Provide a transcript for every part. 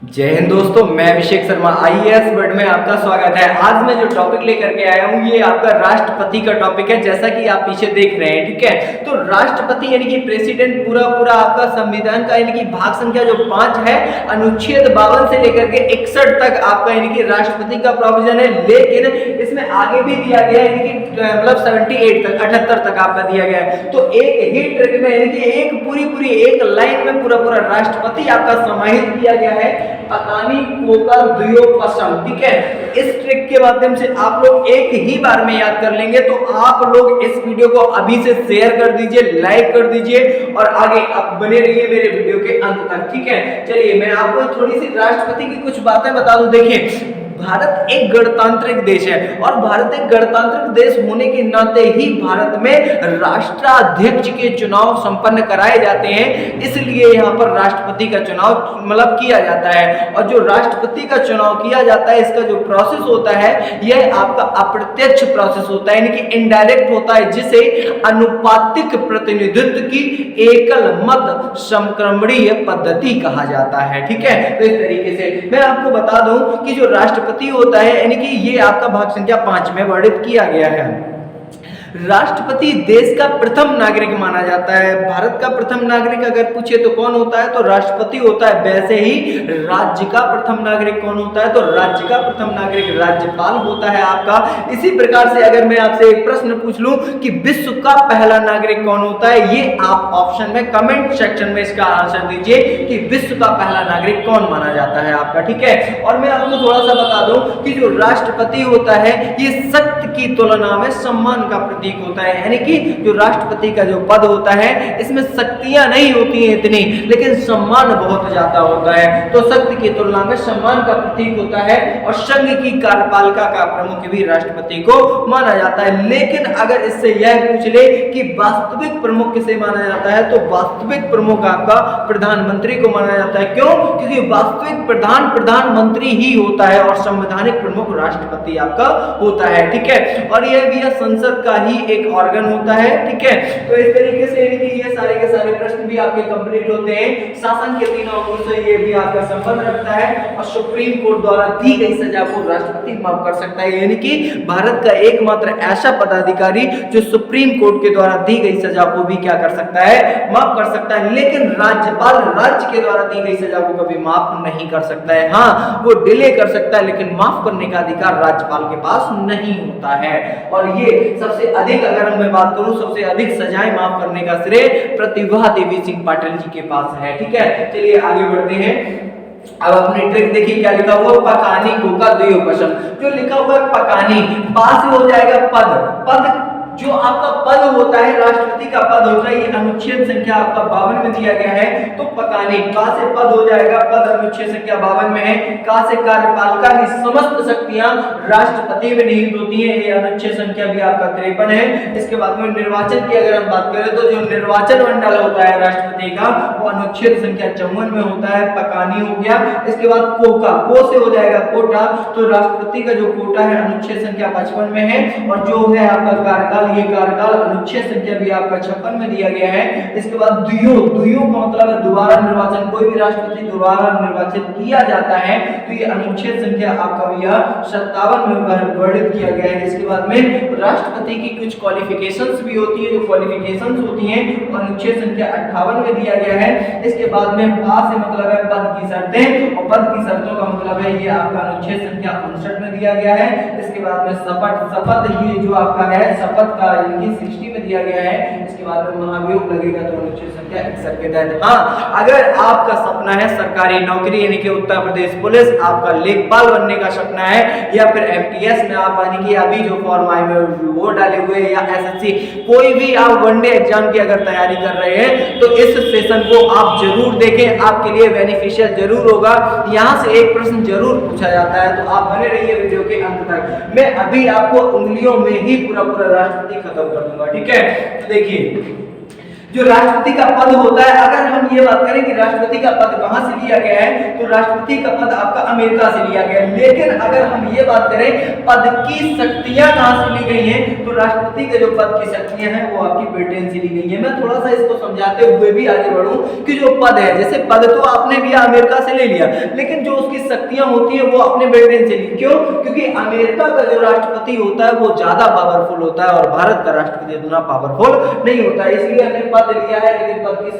जय हिंद दोस्तों, मैं अभिषेक शर्मा आईएएस वर्ड में आपका स्वागत है। आज मैं जो टॉपिक लेकर के आया हूँ ये आपका राष्ट्रपति का टॉपिक है, जैसा कि आप पीछे देख रहे हैं। ठीक है, तो राष्ट्रपति यानी कि प्रेसिडेंट पूरा आपका संविधान का यानी कि भाग संख्या जो 5 है, अनुच्छेद 52 से लेकर के 61 तक आपका यानी कि राष्ट्रपति का प्रोविजन है। लेकिन इसमें आगे भी दिया गया है यानी कि मतलब 78 तक 78 तक आपका दिया गया है। तो एक ही ट्रिक में यानी कि एक पूरी एक लाइन में पूरा राष्ट्रपति आपका समाहित किया गया है। पकानी कोकल द्वयोपसम, ठीक है। इस ट्रिक के माध्यम से आप लोग एक ही बार में याद कर लेंगे। तो आप लोग इस वीडियो को अभी से शेयर कर दीजिए, लाइक कर दीजिए और आगे आप बने रहिए मेरे वीडियो के अंत तक। ठीक है, चलिए मैं आपको थोड़ी सी राष्ट्रपति की कुछ बातें बता दूं। देखिए, भारत एक गणतांत्रिक देश है और भारत एक गणतांत्रिक देश होने के नाते ही भारत में राष्ट्राध्यक्ष के चुनाव संपन्न कराए जाते हैं। इसलिए यहाँ पर राष्ट्रपति का चुनाव मतलब किया जाता है। और जो राष्ट्रपति का चुनाव किया जाता है, इसका जो प्रोसेस होता है यह आपका अप्रत्यक्ष प्रोसेस होता है, यानी कि इनडायरेक्ट होता है, जिसे अनुपातिक प्रतिनिधित्व की एकल मत समक्रमणीय पद्धति कहा जाता है। ठीक है, तो इस तरीके से मैं आपको बता दूं कि जो राष्ट्रपति होता है यानी कि ये आपका भाग संख्या 5 में वर्णित किया गया है। राष्ट्रपति देश का प्रथम नागरिक माना जाता है। भारत का प्रथम नागरिक अगर पूछे तो कौन होता है, तो राष्ट्रपति होता है। वैसे ही राज्य का प्रथम नागरिक कौन होता है, तो राज्य का प्रथम नागरिक राज्यपाल होता है आपका। इसी प्रकार से अगर मैं आपसे एक प्रश्न पूछ लूं कि विश्व का पहला नागरिक कौन होता है, ये आप ऑप्शन में कमेंट सेक्शन में इसका आंसर दीजिए कि विश्व का पहला नागरिक कौन माना जाता है आपका। ठीक है, और मैं आपको थोड़ा सा बता दूं कि जो राष्ट्रपति होता है ये शक्ति की तुलना में सम्मान का प्रतीक होता है। यानी कि जो राष्ट्रपति का जो पद होता है इसमें शक्तियां नहीं होती हैं इतनी, लेकिन सम्मान बहुत ज्यादा होता है। तो शक्ति की तुलना में सम्मान का प्रतीक होता है और संघ की कार्यपालिका का प्रमुख भी राष्ट्रपति को माना जाता है। लेकिन अगर इससे यह पूछ ले कि वास्तविक प्रमुख किसे माना जाता है, तो वास्तविक प्रमुख आपका प्रधानमंत्री को माना जाता है। क्यों? क्योंकि वास्तविक प्रधानमंत्री ही होता है और संवैधानिक प्रमुख राष्ट्रपति आपका होता है। ठीक है, और यह भी संसद का ही एक ऑर्गन होता है। ठीक है, तो इस तरीके से ये सारे के सारे प्रश्न भी आपके कंप्लीट होते हैं। शासन के तीनों अंगों से ये भी आपका संबंध रखता है और सुप्रीम कोर्ट द्वारा दी गई सजा को राष्ट्रपति माफ कर सकता है। यानी कि भारत का एकमात्र ऐसा पदाधिकारी जो सुप्रीम कोर्ट के द्वारा दी गई सजा को भी क्या कर सकता है, माफ कर सकता है। लेकिन राज्यपाल राज्य के द्वारा दी गई सजा को कभी माफ नहीं कर सकता है। हाँ, वो डिले कर सकता है, लेकिन माफ करने का अधिकार राज्यपाल के पास नहीं होता है। और ये सबसे अधिक अगर मैं बात करूं, सबसे अधिक सजाएं माफ करने का श्रेय प्रतिभा देवी सिंह पाटिल जी के पास है। ठीक है, चलिए आगे बढ़ते हैं। अब अपनी ट्रिक देखिए क्या लिखा हुआ, पकानी कोका द्वयोपसम। जो लिखा हुआ है पकानी, पा से हो जाएगा पद जो आपका पद होता है, राष्ट्रपति का पद होता है, ये अनुच्छेद संख्या आपका 52 में दिया गया है। तो पकानी, का से पद हो जाएगा, पद अनुच्छेद संख्या 52 में है। का से कार्यपालिका की समस्त शक्तियां राष्ट्रपति में निहित होती हैं, ये अनुच्छेद संख्या भी आपका 53 है। इसके बाद में निर्वाचन की अगर हम बात करें तो जो निर्वाचन मंडल होता है राष्ट्रपति का, वो अनुच्छेद संख्या 54 में होता है। पकानी हो गया। इसके बाद कोका, को से हो जाएगा कोटा, तो राष्ट्रपति का जो कोटा है अनुच्छेद संख्या 55 में है। और जो है आपका कार्यकाल, ये कार्यकाल अनुच्छेद संख्या भी आपका 56 में दिया गया है। इसके बाद द्वियो का मतलब है दोबारा निर्वाचन, कोई भी राष्ट्रपति दोबारा निर्वाचित किया जाता है तो ये अनुच्छेद संख्या आपका भी 57 में वर्णित किया गया है। इसके बाद में राष्ट्रपति की कुछ क्वालिफिकेशंस भी होती है, जो क्वालिफिकेशंस होती हैं अनुच्छेद संख्या 58 में दिया गया है। इसके बाद में पा से मतलब है पद की शर्तें, और पद की शर्तों का मतलब है ये आपका अनुच्छेद संख्या 59 में दिया गया है। इसके बाद में शपथ ये जो आपका है शपथ का यानी 60 में दिया गया है। इसके बाद में महाभियोग लगेगा तो अनुच्छेद संख्या 61 के तहत। हाँ, अगर आपका सपना है सरकारी नौकरी यानी कि उत्तर प्रदेश पुलिस, आपका लेखपाल बनने का सपना है, या फिर एमटीएस में आप यानी कि अभी जो फॉर्म आए हुए वो डाले हुए, या एसएससी, कोई भी आप वनडे एग्जाम की अगर तैयारी कर रहे हैं तो इस सेशन को आप जरूर देखें, आपके लिए बेनिफिशियल जरूर होगा। यहाँ से एक प्रश्न जरूर पूछा जाता है, तो आप बने रहिए वीडियो के अंत तक। मैं अभी आपको उंगलियों में ही पूरा राष्ट्रपति खत्म कर दूंगा। ठीक है, तो देखिए जो राष्ट्रपति का पद होता है, अगर हम ये बात करें कि राष्ट्रपति का पद कहां से लिया गया है, तो राष्ट्रपति का पद आपका अमेरिका से लिया गया है। लेकिन अगर हम ये बात करें पद की शक्तियां कहां से ली गई हैं, तो राष्ट्रपति के जो पद की शक्तियां हैं वो आपकी ब्रिटेन से ली गई है। मैं थोड़ा सा इसको समझाते हुए भी आगे बढ़ूं कि जो पद है, जैसे पद तो आपने भी अमेरिका से ले लिया, लेकिन जो उसकी शक्तियां होती है वो अपने ब्रिटेन से ली। क्यों? क्योंकि अमेरिका का जो राष्ट्रपति होता है वो ज्यादा पावरफुल होता है और भारत का राष्ट्रपति उतना पावरफुल नहीं होता है, इसलिए हमने पद लिया है, लेकिन पद की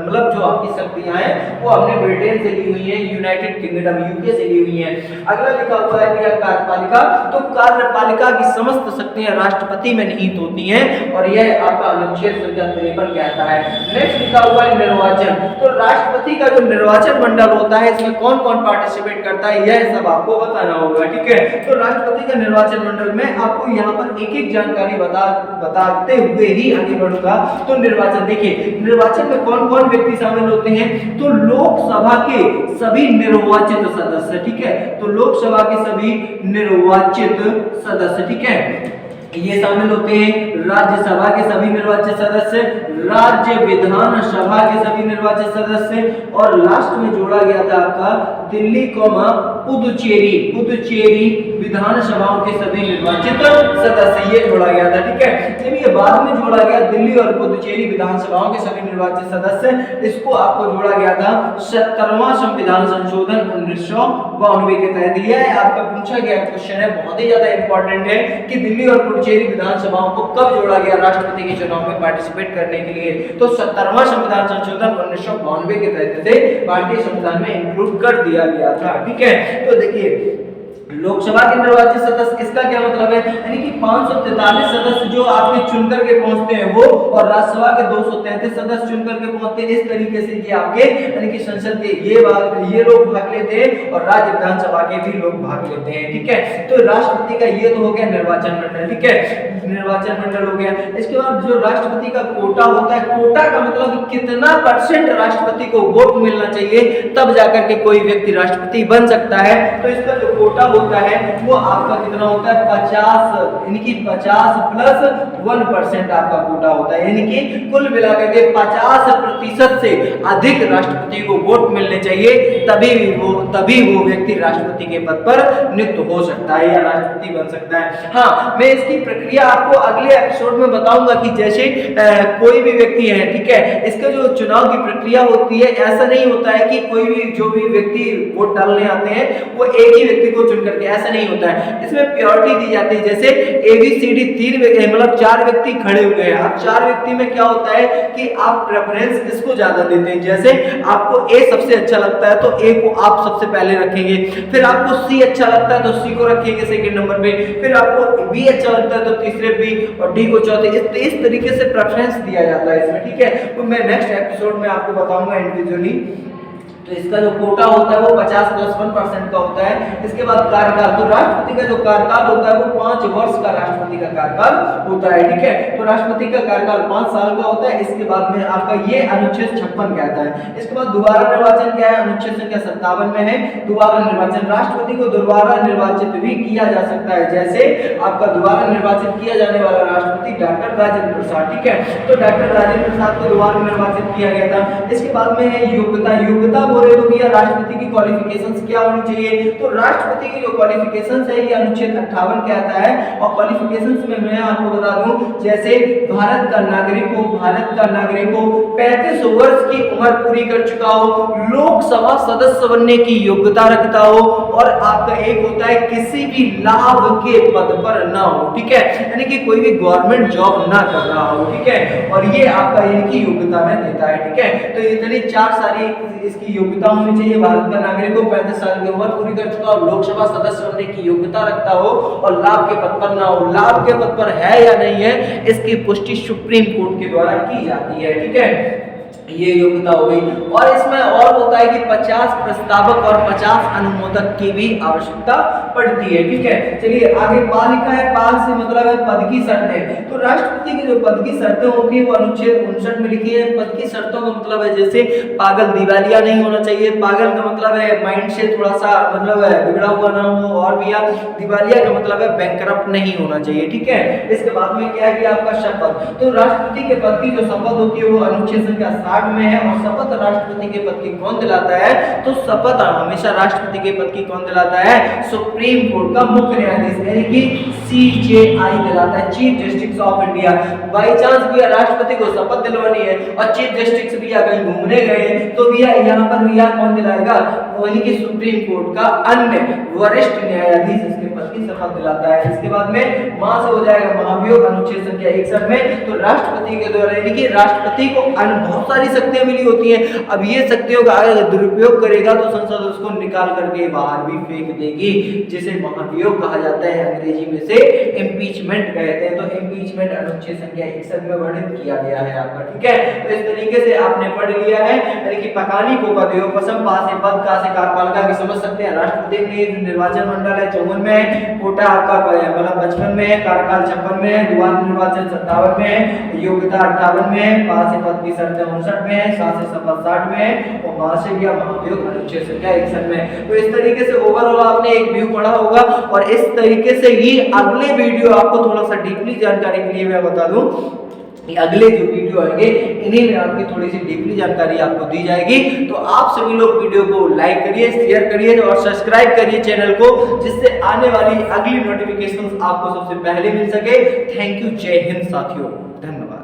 मतलब जो आपकी शक्तियां हैं वो हमने ब्रिटेन से ली हुई है, यूनाइटेड किंगडम यूके से ली हुई है। अगला लिखा हुआ है कि कार्यपालिका, तो कार्यपालिका की समस्त शक्तियां राष्ट्रपति में निहित होती हैं और यह आपका अनुच्छेद संख्या 53 कहता है। नेक्स्ट लिखा हुआ है निर्वाचन, तो राष्ट्रपति का जो निर्वाचन मंडल होता है इसमें कौन कौन पार्टिसिपेट करता है यह सब आपको बताना होगा, ठीक है। तो राष्ट्रपति का निर्वाचन मंडल में आपको यहाँ पर एक एक जानकारी बताते हुए ही आगे बढ़ूंगा। तो निर्वाचन, देखिए निर्वाचन में कौन कौन व्यक्ति शामिल होते हैं, तो लोकसभा के सभी निर्वाचित सदस्य, ठीक है, तो लोकसभा के सभी निर्वाचित सदस्य, ठीक है, ये शामिल होते हैं। राज्यसभा के सभी निर्वाचित सदस्य, राज्य विधानसभा के सभी निर्वाचित सदस्य, और लास्ट में जोड़ा गया था आपका दिल्ली पुदुचेरी विधानसभाओं के सभी निर्वाचित सदस्य, ये जोड़ा गया था, ठीक है। जब ये बाद में जोड़ा गया दिल्ली और पुदुचेरी विधानसभाओं के सभी निर्वाचित सदस्य, इसको आपको जोड़ा गया था 70वां संविधान संशोधन 1992 के तहत। यह आपका पूछा गया क्वेश्चन है, बहुत ही ज्यादा इंपॉर्टेंट है कि दिल्ली और पुदुचेरी विधानसभाओं को कब जोड़ा गया राष्ट्रपति के चुनाव में पार्टिसिपेट करने के लिए, तो 70वां संविधान संशोधन 1992 के तहत से भारतीय संविधान में इंक्लूड कर दिया गया था, ठीक है। तो देखिए लोकसभा के निर्वाचित सदस्य, इसका क्या मतलब है, यानी कि 543 सदस्य जो आपके चुन करके पहुंचते हैं वो, और राज्यसभा के 233 सदस्य चुन करके पहुंचते हैं। इस तरीके से ये आपके यानी कि संसद के ये लोग भाग लेते हैं और राज्य विधानसभा के भी लोग भाग लेते हैं, ठीक है। तो राष्ट्रपति का ये तो हो गया निर्वाचन मंडल, ठीक है, निर्वाचन मंडल हो गया। इसके बाद जो राष्ट्रपति का कोटा होता है, कोटा का मतलब कितना % राष्ट्रपति को वोट मिलना चाहिए तब जाकर के कोई व्यक्ति राष्ट्रपति बन सकता है। तो इसका जो कोटा होता है वो आपका कितना होता है, 50, यानी कि 50 + 1% आपका कोटा होता है, यानी कि कुल मिलाकर के 50% से अधिक राष्ट्रपति को वोट मिलने चाहिए, तभी वो व्यक्ति राष्ट्रपति के पद पर नियुक्त हो सकता है या राष्ट्रपति बन सकता है। हाँ, मैं इसकी प्रक्रिया आपको अगले एपिसोड में बताऊंगा कि जैसे कोई भी व्यक्ति है, ठीक है, इसका जो चुनाव की प्रक्रिया होती है, ऐसा नहीं होता है कि कोई भी जो भी व्यक्ति वोट डालने आते हैं वो एक ही व्यक्ति को चुन करके, ऐसा नहीं होता है। इसमें प्योरिटी दी जाती है, जैसे ABCD 3 मतलब 4 व्यक्ति खड़े हुए हैं। अब 4 व्यक्ति में क्या होता है कि आप प्रेफरेंस इसको ज्यादा देते हैं, जैसे आपको A सबसे अच्छा लगता है तो A को आप सबसे पहले रखेंगे, फिर आपको C अच्छा लगता है तो C को रखेंगे सेकंड नंबर पे, फिर आपको B अच्छा लगता है तो तीसरे B और D को चौथे। इस तरीके से प्रेफरेंस दिया जाता है इसमें, ठीक है। तो मैं नेक्स्ट एपिसोड में आपको बताऊंगा इंडिविजुअली। तो इसका जो कोटा होता है वो 50 + 1% का होता है। इसके बाद कार्यकाल, तो राष्ट्रपति का जो कार्यकाल होता है वो 5 वर्ष का राष्ट्रपति का कार्यकाल होता है, ठीक है। तो राष्ट्रपति का कार्यकाल 5 साल का होता है। इसके बाद में आपका ये अनुच्छेद 56 कहता है। इसके बाद दोबारा निर्वाचन क्या है, अनुच्छेद संख्या 57 में है दोबारा निर्वाचन। राष्ट्रपति को दोबारा निर्वाचित भी किया जा सकता है, जैसे आपका दोबारा निर्वाचित किया जाने वाला राष्ट्रपति डॉक्टर राजेंद्र प्रसाद, ठीक है। तो डॉक्टर राजेंद्र प्रसाद को दोबारा निर्वाचित किया गया था। इसके बाद में है योग्यता बोले तो भैया राष्ट्रपति की क्वालिफिकेशंस क्या होनी चाहिए, तो राष्ट्रपति की जो क्वालिफिकेशंस है ये अनुच्छेद 58 कहता है। और क्वालिफिकेशंस में मैं आपको बता दूं, जैसे भारत का नागरिक हो, 35 वर्ष की उम्र पूरी कर चुका हो, लोकसभा सदस्य बनने की योग्यता रखता हो, और आपका एक होता है किसी भी लाभ के पद पर ना हो, ठीक है, यानी कि कोई भी गवर्नमेंट जॉब ना कर रहा हो, ठीक है। और ये आपका इनकी योग्यता में देता है, ठीक है। तो इतनी 4 सारी इसकी योग्यता होनी चाहिए। भारत का नागरिक हो, 35 साल की उम्र पूरी कर चुका हो, लोकसभा सदस्य बनने की योग्यता रखता हो, और लाभ के पद पर ना हो। लाभ के पद पर है या नहीं है, इसकी पुष्टि सुप्रीम कोर्ट के द्वारा की जाती है, ठीक है। ये योग्यता हो गई। और इसमें और होता है कि 50 प्रस्तावक और 50 अनुमोदक की भी आवश्यकता पड़ती है। ठीक है, चलिए आगे पा लिखा है, पा से मतलब है पद की शर्तें। तो राष्ट्रपति की जो पद की शर्तें होती है वो अनुच्छेद 59 में लिखी है। पद की शर्तों का मतलब है जैसे पागल दिवालिया नहीं होना चाहिए, पागल का मतलब है माइंड से थोड़ा सा मतलब है बिगड़ा हुआ ना हो, और भी दिवालिया का मतलब है बैंकरप्ट नहीं होना चाहिए। ठीक है, इसके बाद में क्या है कि आपका शपथ। तो राष्ट्रपति के पद की जो शपथ होती है वो अनुच्छेद संख्या 60 में है। और शपथ राष्ट्रपति के पद की कौन दिलाता है? तो शपथ हमेशा राष्ट्रपति के पद की कौन दिलाता है? सुप्रीम कोर्ट का मुख्य न्यायाधीश यानी कि CJI दिलाता है, chief justice of India. By chance भी राष्ट्रपति को शपथ दिलवानी है और चीफ जस्टिस भी कहीं घूमने गए तो भी यहाँ पर भी कौन दिलाएगा? वही कि सुप्रीम कोर्ट का अन्य वरिष्ठ न्यायाधीश इसके पद की शपथ दिलाता है। इसके बाद में वहां से हो जाएगा महाभियोग अनुच्छेद संख्या 61 में। तो राष्ट्रपति के द्वारा यानी कि राष्ट्रपति को बहुत सारी शक्तियां मिली होती हैं। अब ये शक्तियों का अगर दुरुपयोग करेगा तो संसद उसको निकाल करके बाहर भी फेंक देगी, जिसे महाभियोग कहा जाता है। अंग्रेजी में से इम्पीचमेंट कहते हैं। तो इम्पीचमेंट अनुच्छेद संख्या 61 में वर्णित किया गया है आपका। ठीक है, तो इस तरीके से आपने पढ़ लिया है। यानी कि पकानी को पदयो पसम पा से पद का से कार्यपालिका की समझ सकते हैं। राष्ट्रपति में निर्वाचन मंडल है 54 में है, कोटा आपका मतलब 55 में है, कार्यकाल 56 में है, द्वार निर्वाचन 57 में है, योग्यता 58 में है, पा से पद की शर्तें 59 में है, सा से शपथ 60 में है और महाभियोग या महाभियोग अनुच्छेद संख्या 61 में है। तो इस तरीके से ओवरऑल आपने एक व्यू पढ़ा होगा। और इस तरीके से ही अगले वीडियो आपको थोड़ा सा डीपली जानकारी के लिए मैं बता दूं, अगले जो वीडियो आएंगे इन्हीं में आपकी थोड़ी सी डीपली जानकारी आपको दी जाएगी। तो आप सभी लोग वीडियो को लाइक करिए, शेयर करिए और सब्सक्राइब करिए चैनल को, जिससे आने वाली अगली नोटिफिकेशन आपको सबसे पहले मिल सके। थैंक यू, जय हिंद साथियों, धन्यवाद।